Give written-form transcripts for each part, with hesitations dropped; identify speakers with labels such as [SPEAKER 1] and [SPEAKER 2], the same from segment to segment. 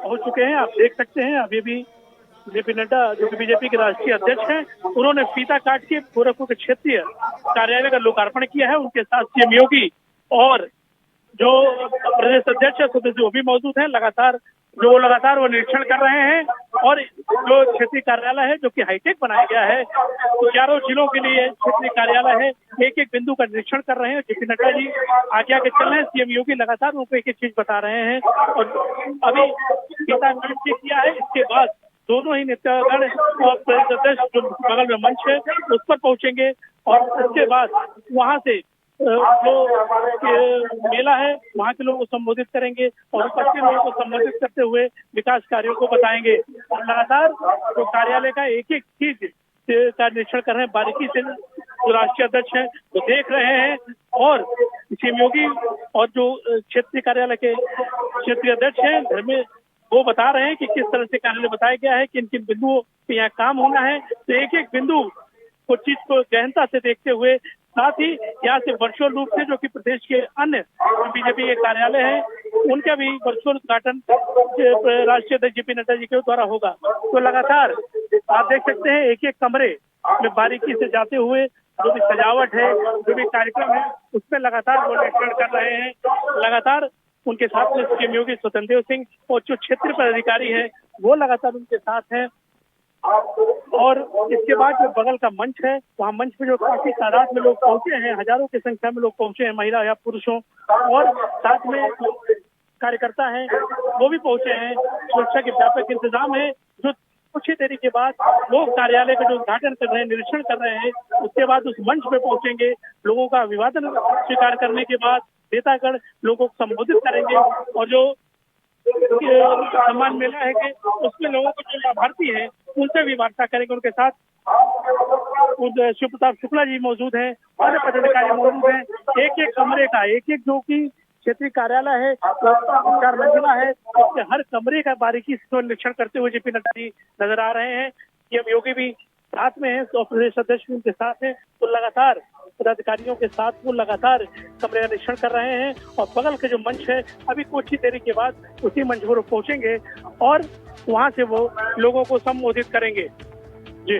[SPEAKER 1] पहुंच चुके हैं। आप देख सकते हैं अभी भी जेपी नड्डा जो कि बीजेपी के राष्ट्रीय अध्यक्ष हैं, उन्होंने फीता काट के गोरखपुर के क्षेत्रीय कार्यालय का लोकार्पण किया है। उनके साथ सीएम योगी और जो प्रदेश अध्यक्ष है वो भी मौजूद हैं। लगातार वो निरीक्षण कर रहे हैं और जो क्षेत्रीय कार्यालय है जो कि हाईटेक बनाया गया है, चारों जिलों के लिए क्षेत्रीय कार्यालय है, एक एक बिंदु का निरीक्षण कर रहे हैं। जेपी नड्डा जी आगे आगे चल रहे हैं, सीएम योगी लगातार उनको एक एक चीज बता रहे हैं और अभी फीता काट के किया है। इसके बाद दोनों ही नेतागण और प्रदेश अध्यक्ष जो बगल में मंच है उस पर पहुंचेंगे और उसके बाद वहां से जो मेला है वहां के लोगों को संबोधित करेंगे और उपस्थित लोगों को संबोधित करते हुए विकास कार्यों को बताएंगे। और लगातार जो कार्यालय का एक एक चीज का निरीक्षण कर रहे हैं बारीकी से। जो राष्ट्रीय अध्यक्ष हैं वो देख रहे हैं और सीएम योगी और जो क्षेत्रीय कार्यालय के क्षेत्रीय अध्यक्ष हैं धर्मेंद्र, वो बता रहे हैं कि किस तरह से कार्यालय बताया गया है, किन किन बिंदुओं पे यहाँ काम होना है। तो एक एक बिंदु को चीज को गहनता से देखते हुए, साथ ही यहाँ से वर्चुअल रूप से जो कि प्रदेश के अन्य बीजेपी के कार्यालय हैं उनका भी वर्चुअल उद्घाटन राष्ट्रीय अध्यक्ष जेपी नड्डा जी के द्वारा होगा। तो लगातार आप देख सकते हैं एक एक कमरे में बारीकी से जाते हुए जो भी सजावट है, जो भी कार्यक्रम है, उसमें लगातार वो निरीक्षण कर रहे हैं। लगातार उनके साथ में सीएम योगी स्वतंत्र देव सिंह और जो क्षेत्रीय पदाधिकारी हैं वो लगातार उनके साथ हैं। और इसके बाद जो बगल का मंच है, वहाँ मंच पे जो काफी तादाद में लोग पहुंचे हैं, हजारों की संख्या में लोग पहुंचे हैं, महिला या पुरुषों, और साथ में कार्यकर्ता हैं वो भी पहुंचे हैं। सुरक्षा के व्यापक इंतजाम है। जो कुछ ही देरी के बाद लोग कार्यालय का जो उद्घाटन कर रहे हैं, निरीक्षण कर रहे हैं, उसके बाद उस मंच पे पहुंचेंगे। लोगों का अभिवादन स्वीकार करने के बाद नेतागण लोगों को संबोधित करेंगे और जो सम्मान मेला है कि उसमें लोगों को जो लाभार्थी हैं उनसे भी वार्ता करेंगे। उनके साथ शिव प्रताप शुक्ला जी मौजूद हैं, अन्य पदाधिकारी मौजूद हैं। एक एक कमरे का एक एक जो कि क्षेत्रीय कार्यालय है 4 मंजिला है, उसके हर कमरे का बारीकी से निरीक्षण करते हुए जेपी नड्डा जी नजर आ रहे हैं। सीएम योगी भी साथ में है, तो प्रदेश अध्यक्ष भी उनके साथ है। तो लगातार पदाधिकारियों के साथ वो लगातार कमरे का निरीक्षण कर रहे हैं और बगल के जो मंच है अभी कुछ ही देरी के बाद उसी मंच पर पहुंचेंगे और वहां से वो लोगों को संबोधित करेंगे। जी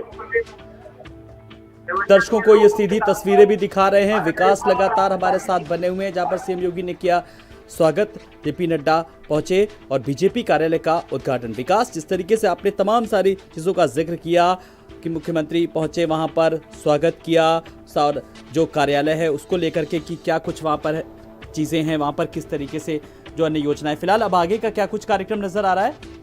[SPEAKER 2] दर्शकों को ये सीधी तस्वीरें भी दिखा रहे हैं। विकास लगातार हमारे साथ बने हुए हैं, जहां पर सीएम योगी ने किया स्वागत, जेपी नड्डा पहुंचे और बीजेपी कार्यालय का उद्घाटन। विकास, जिस तरीके से आपने तमाम सारी चीजों का जिक्र किया कि मुख्यमंत्री पहुंचे, वहां पर स्वागत किया और जो कार्यालय है उसको लेकर के कि क्या कुछ वहां पर चीजें हैं, वहां पर किस तरीके से जो अन्य योजनाएं, फिलहाल अब आगे का क्या कुछ कार्यक्रम नजर आ रहा है?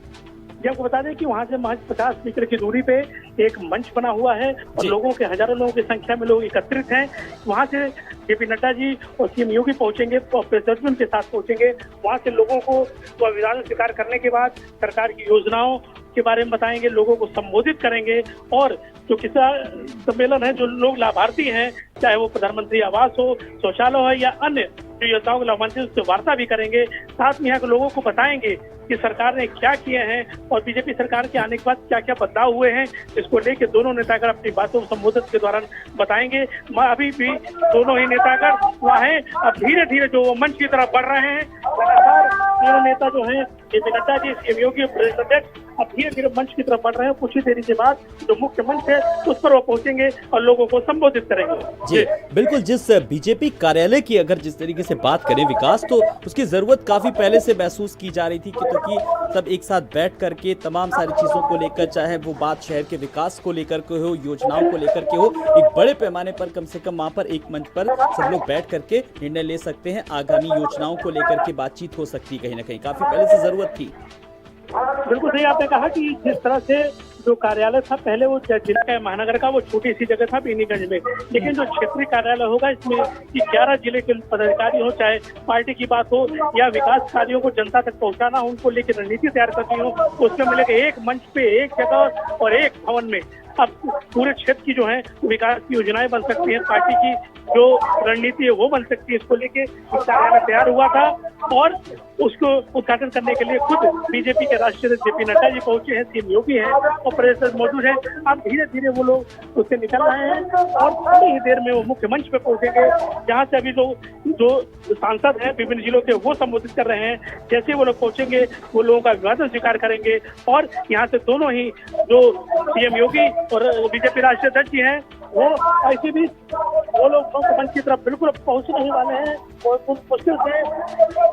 [SPEAKER 1] ये आपको बता दें कि वहाँ से महज 50 मीटर की दूरी पे एक मंच बना हुआ है और लोगों के हजारों लोगों की संख्या में लोग एकत्रित हैं। वहाँ से जेपी नड्डा जी और सीएम योगी पहुंचेंगे, प्रेसिडेंट के साथ पहुंचेंगे। वहाँ से लोगों को अभिवादन स्वीकार करने के बाद सरकार की योजनाओं के बारे में बताएंगे, लोगों को संबोधित करेंगे और जो किसान सम्मेलन है, जो लोग लाभार्थी हैं, चाहे वो प्रधानमंत्री आवास हो, शौचालय हो या अन्य जो योजनाओं के लाभार्थी, उससे वार्ता भी करेंगे। साथ में यहाँ के लोगों को बताएंगे कि सरकार ने क्या किए हैं और बीजेपी सरकार के आने के बाद क्या क्या बदलाव हुए हैं, इसको लेके दोनों नेतागण अपनी बातों को संबोधित के दौरान बताएंगे। अभी भी दोनों ही नेतागण वहाँ हैं, अब धीरे धीरे जो मंच की तरफ बढ़ रहे हैं। लगातार दोनों नेता जो हैं जेपी नड्डा जी, सीएम योगी, प्रदेश अध्यक्ष, अब धीरे धीरे मंच की तरफ बढ़ रहे हैं। कुछ ही देरी के बाद जो मुख्य मंच है उस पर वो पहुंचेंगे और लोगों को संबोधित करेंगे।
[SPEAKER 2] जी बिल्कुल, जिस बीजेपी कार्यालय की अगर जिस तरीके से बात करें विकास, तो उसकी जरूरत काफी पहले से महसूस की जा रही थी क्योंकि सब एक साथ बैठ करके तमाम सारी चीजों को लेकर, चाहे वो बात शहर के विकास को लेकर के हो, योजनाओं को लेकर के हो, एक बड़े पैमाने पर कम से कम वहां पर एक मंच पर सब लोग बैठ करके निर्णय ले सकते हैं। आगामी योजनाओं को लेकर के बातचीत हो सकती है, कहीं ना कहीं काफी पहले से जरूरत थी।
[SPEAKER 1] बिल्कुल सही आपने कहा कि जिस तरह से जो कार्यालय था पहले वो जिला का महानगर का वो छोटी सी जगह था बीनीगंज में, लेकिन जो क्षेत्रीय कार्यालय होगा इसमें कि 11 जिले के पदाधिकारी हो, चाहे पार्टी की बात हो या विकास कार्यों को जनता तक पहुंचाना हो, उनको लेकर रणनीति तैयार करनी हो, उसमें मिलेगा एक मंच पे एक जगह और एक भवन में अब पूरे क्षेत्र की जो है विकास की योजनाएं बन सकती हैं, पार्टी की जो रणनीति है वो बन सकती है। इसको लेके कार्यालय तैयार हुआ था और उसको उद्घाटन करने के लिए खुद बीजेपी के राष्ट्रीय अध्यक्ष जेपी नड्डा जी पहुंचे हैं, सीएम योगी हैं और प्रदेश मौजूद हैं। अब धीरे धीरे वो लोग उससे निकल रहे हैं और थोड़ी ही देर में वो मुख्य मंच पे पहुंचेंगे, जहां से अभी लोग जो सांसद हैं विभिन्न जिलों के वो संबोधित कर रहे हैं। जैसे वो लोग पहुंचेंगे वो लोगों का अभिवादन स्वीकार करेंगे और यहाँ से दोनों ही जो सीएम योगी और बीजेपी राष्ट्रीय अध्यक्ष जी हैं वो ऐसे भी वो लोग मुख्य मंच की तरफ बिल्कुल पहुंचने ही वाले हैं और मुश्किल से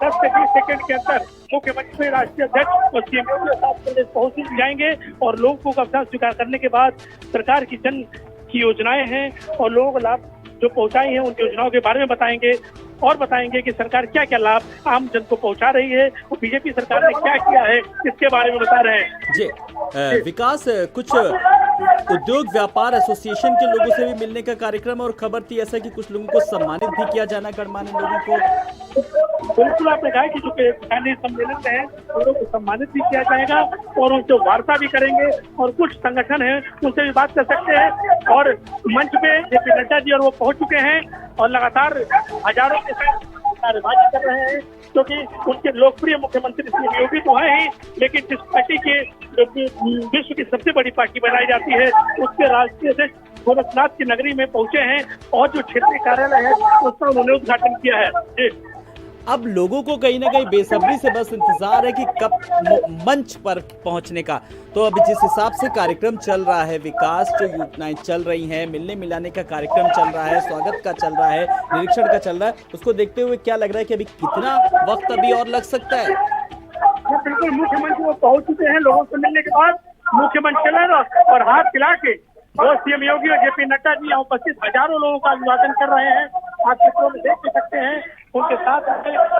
[SPEAKER 1] 10 से 20 सेकंड के अंदर मुख्य मंच में राष्ट्रीय अध्यक्ष और सीएम योगी के साथ प्रदेश पहुंच जाएंगे और लोगों को अवसर स्वीकार करने के बाद सरकार की जन की योजनाएं हैं और लोगों को लाभ जो पहुंचाई हैं उन योजनाओं के बारे में बताएंगे और बताएंगे कि सरकार क्या क्या लाभ आम जन को पहुंचा रही है और बीजेपी सरकार ने क्या किया है इसके बारे में बता रहे हैं।
[SPEAKER 2] जी विकास, कुछ उद्योग व्यापार एसोसिएशन के लोगों से भी मिलने का कार्यक्रम और खबर थी ऐसा कि कुछ लोगों को सम्मानित भी किया जाना, गणमान्य लोगों को।
[SPEAKER 1] बिल्कुल आपने कहा कि जो किसान सम्मेलन है उनको सम्मानित भी किया जाएगा और उनसे वार्ता भी करेंगे और कुछ संगठन है उनसे भी बात कर सकते हैं और मंच पे जेपी नड्डा जी और वो पहुंच चुके हैं और लगातार हजारों के साथ कार्यवाही कर रहे हैं क्योंकि उनके लोकप्रिय मुख्यमंत्री सीएम योगी तो है ही, लेकिन जिस पार्टी के विश्व की सबसे बड़ी पार्टी बनाई जाती है उसके राष्ट्रीय अध्यक्ष गोरखनाथ की नगरी में पहुंचे हैं और जो क्षेत्रीय कार्यालय है उसका उन्होंने उद्घाटन किया है।
[SPEAKER 2] अब लोगों को कहीं ना कहीं बेसब्री से बस इंतजार है कि कब मंच पर पहुंचने का। तो अभी जिस हिसाब से कार्यक्रम चल रहा है, विकास जो योजनाएं चल रही हैं, मिलने मिलाने का कार्यक्रम चल रहा है, स्वागत का चल रहा है, निरीक्षण का चल रहा है, उसको देखते हुए क्या लग रहा है कि अभी कितना वक्त अभी और लग सकता है?
[SPEAKER 1] बिल्कुल मुख्यमंत्री वो पहुंच चुके हैं, लोगों से मिलने के बाद मुख्यमंत्री चला और हाथ खिला के वो सीएम योगी और जेपी नड्डा जी यहाँ उपस्थित हजारों लोगों का अभिवादन कर रहे हैं। आप चित्रों में देख सकते हैं उनके साथ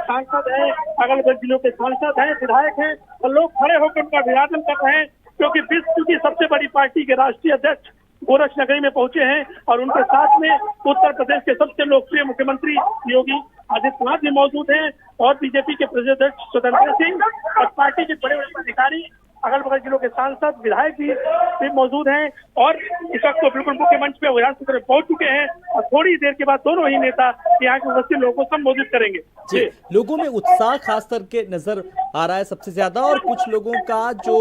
[SPEAKER 1] सांसद है, अगल बगल जिलों के सांसद हैं, विधायक हैं और लोग खड़े होकर उनका अभिवादन कर रहे हैं क्योंकि विश्व की सबसे बड़ी पार्टी के राष्ट्रीय अध्यक्ष गोरख नगरी में पहुंचे हैं और उनके साथ में उत्तर प्रदेश के सबसे लोकप्रिय मुख्यमंत्री योगी आदित्यनाथ भी मौजूद हैं और बीजेपी के प्रदेश अध्यक्ष स्वतंत्र सिंह और पार्टी के बड़े बड़े अधिकारी अगल बगल जिलों के सांसद विधायक भी मौजूद हैं और इस वक्त तो बिल्कुल मुख्य मंच पे विधानसभा पहुंच चुके हैं और थोड़ी देर के बाद दोनों ही नेता यहाँ के उपस्थित लोगों को संबोधित करेंगे।
[SPEAKER 2] जी, लोगों में उत्साह खास करके नजर आ रहा है सबसे ज्यादा और कुछ लोगों का जो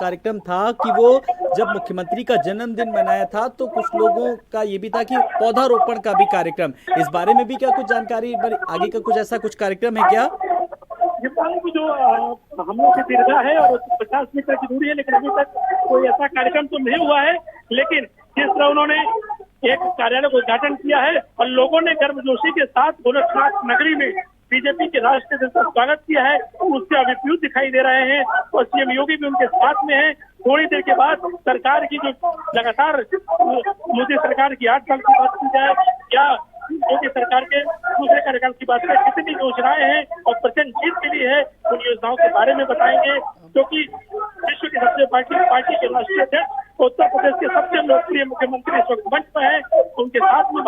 [SPEAKER 2] कार्यक्रम था कि वो जब मुख्यमंत्री का जन्मदिन मनाया था तो कुछ लोगों का ये भी था कि पौधारोपण का भी कार्यक्रम, इस बारे में भी क्या कुछ जानकारी आगे का कुछ ऐसा कुछ कार्यक्रम है क्या?
[SPEAKER 1] की जो हम लोग की दीर्घा है और 50 मीटर की दूरी है लेकिन अभी तक कोई ऐसा कार्यक्रम तो नहीं हुआ है, लेकिन जिस तरह उन्होंने एक कार्यालय का उद्घाटन किया है और लोगों ने गर्मजोशी के साथ गोरखनाथ नगरी में बीजेपी के राष्ट्रीय अध्यक्ष का स्वागत किया है उससे अभिप्यूत दिखाई दे रहे हैं और सीएम योगी भी उनके साथ में है। थोड़ी देर के बाद सरकार की जो लगातार मोदी सरकार की 8 साल की बात की जाए या योगी सरकार के दूसरे कार्यकाल की बात करें, कितनी योजनाएं हैं और प्रचंड जीत के लिए है उन योजनाओं के बारे में बताएंगे क्योंकि विश्व की सबसे पार्टी के राष्ट्रीय अध्यक्ष उत्तर प्रदेश के सबसे लोकप्रिय मुख्यमंत्री इस वक्त मंच पर है, उनके साथ में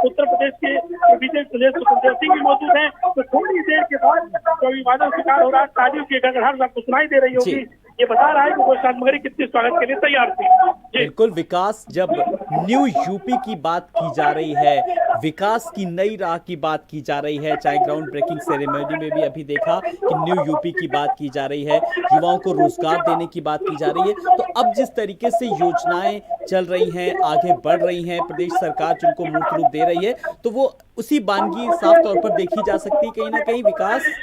[SPEAKER 1] उत्तर प्रदेश के बीजेपी प्रदेश स्वतंत्र सिंह भी मौजूद हैं। तो थोड़ी देर के बाद जो अभिवादन स्वीकार हो रहा है, तालियों की गड़गड़ाहट आपको सुनाई दे रही होगी, ये बता रहा है कि गोरखनाथ नगरी कितने स्वागत के लिए तैयार थी।
[SPEAKER 2] बिल्कुल विकास, जब न्यू यूपी की बात की जा रही है, विकास की नई राह की बात की जा रही है, चाहे ग्राउंड ब्रेकिंग सेरेमनी में भी अभी देखा कि न्यू यूपी की बात की जा रही है, युवाओं को रोजगार देने की बात की जा रही है, तो अब जिस तरीके से योजनाएं चल रही हैं, आगे बढ़ रही हैं, प्रदेश सरकार जिनको मूर्त रूप दे रही है, तो वो उसी बानगी साफ तौर पर देखी जा सकती है कहीं ना कहीं विकास।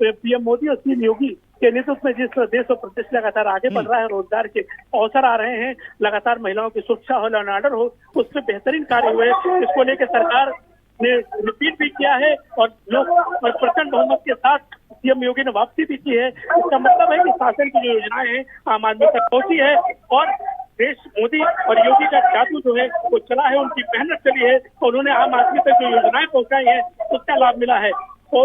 [SPEAKER 1] पीएम मोदी और सीएम योगी के नेतृत्व में जिस देश और प्रदेश लगातार आगे बढ़ रहा है, रोजगार के अवसर आ रहे हैं, लगातार महिलाओं की सुरक्षा हो, लॉ एंड ऑर्डर हो, उसमें बेहतरीन कार्य हुए। इसको लेकर सरकार ने रिपीट भी किया है और लोग प्रचंड बहुमत के साथ सीएम योगी ने वापसी भी की है। इसका मतलब है कि शासन की जो योजनाएं हैं आम आदमी तक पहुंची है और देश मोदी और योगी का जादू जो है वो चला है, उनकी मेहनत चली है और उन्होंने आम आदमी तक जो योजनाएं पहुंचाई है उसका लाभ मिला है। तो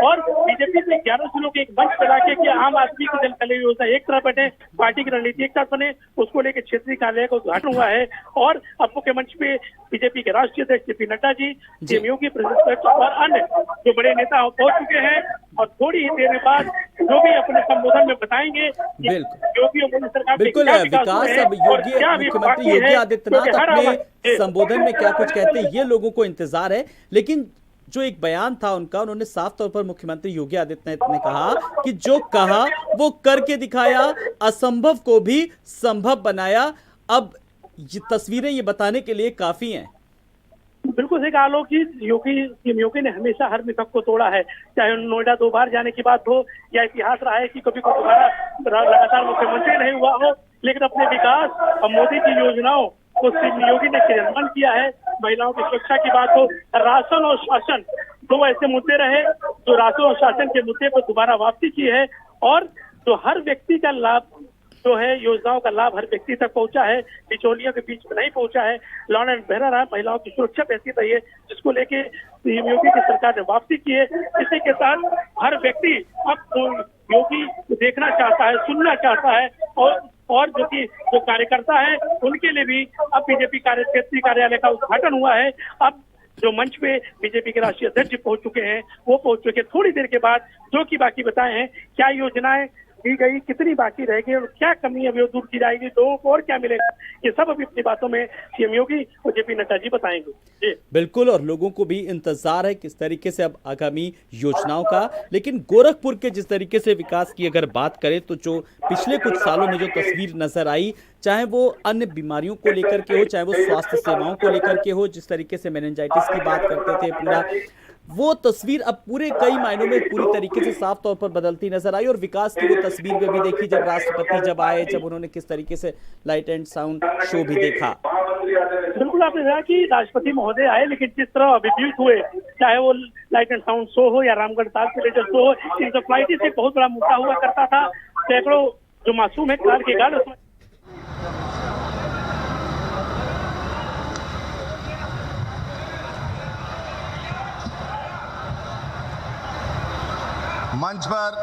[SPEAKER 1] और बीजेपी ने 11 जिलों के एक मंच बना के कि आम आदमी की जन कल्याण योजना एक तरफ बने, पार्टी की रणनीति एक तरफ बने, उसको लेकर क्षेत्रीय कार्यालय का उद्घाटन हुआ है। और अब मुख्य मंच पे बीजेपी के राष्ट्रीय अध्यक्ष जेपी नड्डा जी, सीएम योगी, प्रदेश और अन्य जो बड़े नेता पहुंच चुके हैं और थोड़ी ही देर बाद जो भी अपने संबोधन में बताएंगे योगी और मोदी सरकार
[SPEAKER 2] बिल्कुल विकास। अब मुख्यमंत्री योगी आदित्यनाथ अपने संबोधन में क्या कुछ कहते हैं ये लोगों को इंतजार है, लेकिन जो एक बयान था उनका, उन्होंने साफ तौर पर मुख्यमंत्री योगी आदित्यनाथ ने कहा कि जो कहा वो करके दिखाया, असंभव को भी संभव बनाया। अब ये तस्वीरें ये बताने के लिए काफी हैं।
[SPEAKER 1] बिल्कुल सही कहा लोग कि योगी ने हमेशा हर मिथक को तोड़ा है, चाहे नोएडा 2 बार जाने की बात हो या इतिहास रहा है कि कभी कोई दोबारा लगातार मुख्यमंत्री नहीं हुआ हो, लेकिन अपने विकास और मोदी की योजनाओं को सीएम योगी ने क्रियान्वयन किया है। महिलाओं की सुरक्षा की बात हो, राशन और शासन, 2 ऐसे मुद्दे रहे जो राशन और शासन के मुद्दे पर दोबारा वापसी की है और जो हर व्यक्ति का लाभ जो है, योजनाओं का लाभ हर व्यक्ति तक पहुंचा है, बिचौलियों के बीच में नहीं पहुंचा है, लॉ एंड ऑर्डर रहा, महिलाओं की सुरक्षा बेहतर रही है, जिसको लेके सीएम योगी की सरकार ने वापसी की है। इसी के साथ हर व्यक्ति अब योगी देखना चाहता है, सुनना चाहता है और जो कार्यकर्ता है उनके लिए भी अब बीजेपी क्षेत्रीय कार्यालय का उद्घाटन हुआ है। अब जो मंच पे बीजेपी के राष्ट्रीय अध्यक्ष पहुंच चुके हैं, वो पहुंच चुके, थोड़ी देर के बाद जो की बाकी बताए हैं, क्या योजनाएं दी गई, कितनी बाकी रह गई और क्या कमी अभी दूर की जाएगी, लोगों को और क्या मिलेगा, ये सब अभी अपनी बातों में सीएम योगी और जेपी नड्डा जी बताएंगे। जी
[SPEAKER 2] बिल्कुल, और लोगों को भी इंतजार है किस तरीके से अब आगामी योजनाओं का। लेकिन गोरखपुर के जिस तरीके से विकास की अगर बात करें तो जो पिछले कुछ सालों में जो तस्वीर नजर आई, चाहे वो अन्य बीमारियों को लेकर के हो, चाहे वो स्वास्थ्य सेवाओं को लेकर के हो, जिस तरीके से मेनिंजाइटिस की बात करते थे पूरा, वो तस्वीर अब पूरे कई मायनों में पूरी तरीके से साफ तौर पर बदलती नजर आई। और विकास की वो तस्वीर में भी देखी जब राष्ट्रपति जब आए, जब उन्होंने किस तरीके से लाइट एंड साउंड शो भी देखा।
[SPEAKER 1] बिल्कुल आपने कहा कि राष्ट्रपति महोदय आए, लेकिन जिस तरह अभिभूत हुए, चाहे वो लाइट एंड साउंड शो हो या रामगढ़ ताल से लेकर शो हो, इंसेफ्लाइटिस एक बहुत बड़ा मुद्दा हुआ करता था। सैकड़ों जो मासूम है कार के गाल
[SPEAKER 3] मंच पर